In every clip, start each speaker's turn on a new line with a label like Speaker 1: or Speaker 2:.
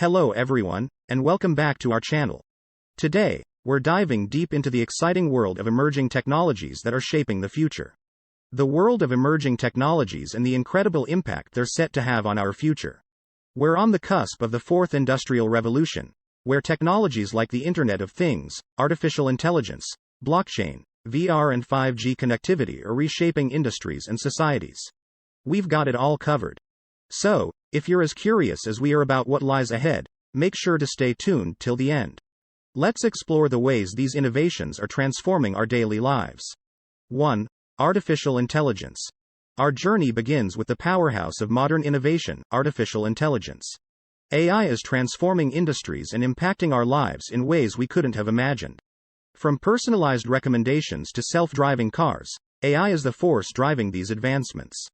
Speaker 1: Hello everyone, and welcome back to our channel. Today, we're diving deep into the exciting world of emerging technologies that are shaping the future. The world of emerging technologies and the incredible impact they're set to have on our future. We're on the cusp of the fourth industrial revolution, where technologies like the Internet of Things, artificial intelligence, blockchain, VR and 5G connectivity are reshaping industries and societies. We've got it all covered. So, if you're as curious as we are about what lies ahead, make sure to stay tuned till the end. Let's explore the ways these innovations are transforming our daily lives. 1. Artificial intelligence. Our journey begins with the powerhouse of modern innovation, artificial intelligence. AI is transforming industries and impacting our lives in ways we couldn't have imagined. From personalized recommendations to self-driving cars, AI is the force driving these advancements.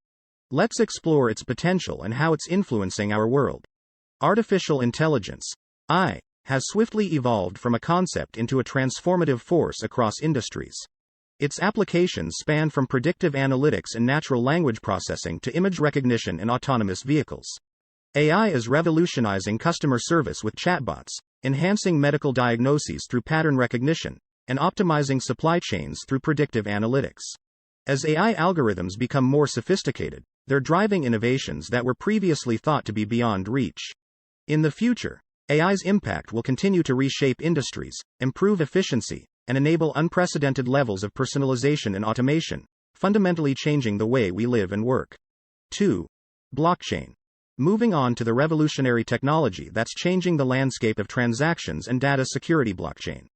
Speaker 1: Let's explore its potential and how it's influencing our world. Artificial intelligence, AI, has swiftly evolved from a concept into a transformative force across industries. Its applications span from predictive analytics and natural language processing to image recognition and autonomous vehicles. AI is revolutionizing customer service with chatbots, enhancing medical diagnoses through pattern recognition, and optimizing supply chains through predictive analytics. As AI algorithms become more sophisticated, they're driving innovations that were previously thought to be beyond reach. In the future, AI's impact will continue to reshape industries, improve efficiency, and enable unprecedented levels of personalization and automation, fundamentally changing the way we live and work. 2. Blockchain. Moving on to the revolutionary technology that's changing the landscape of transactions and data security. Blockchain.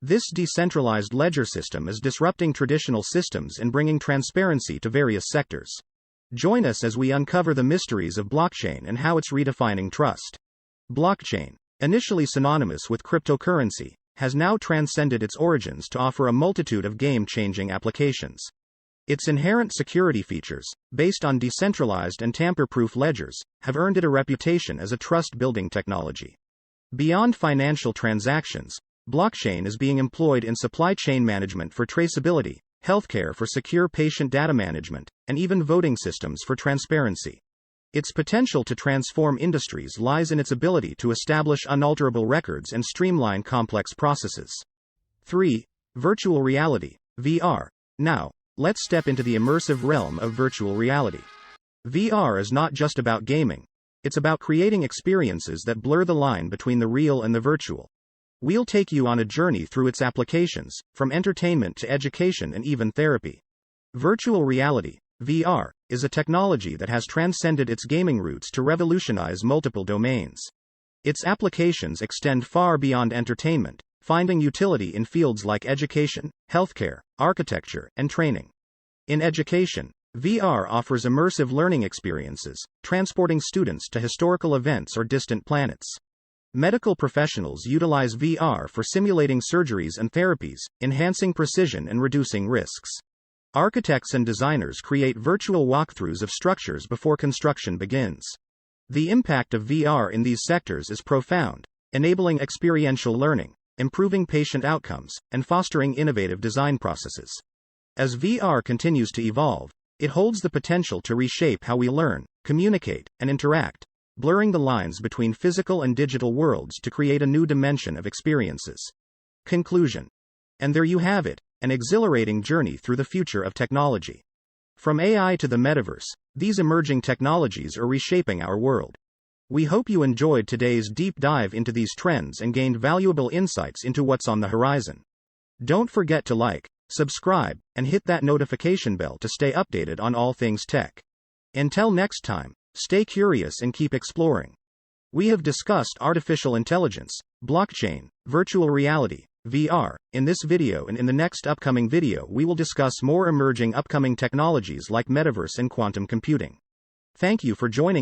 Speaker 1: This decentralized ledger system is disrupting traditional systems and bringing transparency to various sectors. Join us as we uncover the mysteries of blockchain and how it's redefining trust. Blockchain, initially synonymous with cryptocurrency, has now transcended its origins to offer a multitude of game-changing applications. Its inherent security features, based on decentralized and tamper-proof ledgers, have earned it a reputation as a trust-building technology. Beyond financial transactions, blockchain is being employed in supply chain management for traceability, healthcare for secure patient data management, and even voting systems for transparency. Its potential to transform industries lies in its ability to establish unalterable records and streamline complex processes. 3. Virtual reality, VR. Now, let's step into the immersive realm of virtual reality. VR is not just about gaming. It's about creating experiences that blur the line between the real and the virtual. We'll take you on a journey through its applications, from entertainment to education and even therapy. Virtual reality, VR, is a technology that has transcended its gaming roots to revolutionize multiple domains. Its applications extend far beyond entertainment, finding utility in fields like education, healthcare, architecture, and training. In education, VR offers immersive learning experiences, transporting students to historical events or distant planets. Medical professionals utilize VR for simulating surgeries and therapies, enhancing precision and reducing risks. Architects and designers create virtual walkthroughs of structures before construction begins. The impact of VR in these sectors is profound, enabling experiential learning, improving patient outcomes, and fostering innovative design processes. As VR continues to evolve, it holds the potential to reshape how we learn, communicate, and interact, blurring the lines between physical and digital worlds to create a new dimension of experiences. Conclusion. And there you have it, an exhilarating journey through the future of technology. From AI to the metaverse, these emerging technologies are reshaping our world. We hope you enjoyed today's deep dive into these trends and gained valuable insights into what's on the horizon. Don't forget to like, subscribe, and hit that notification bell to stay updated on all things tech. Until next time, stay curious and keep exploring. We have discussed artificial intelligence, blockchain, virtual reality, VR, in this video, and in the next upcoming video we will discuss more emerging upcoming technologies like metaverse and quantum computing. Thank you for joining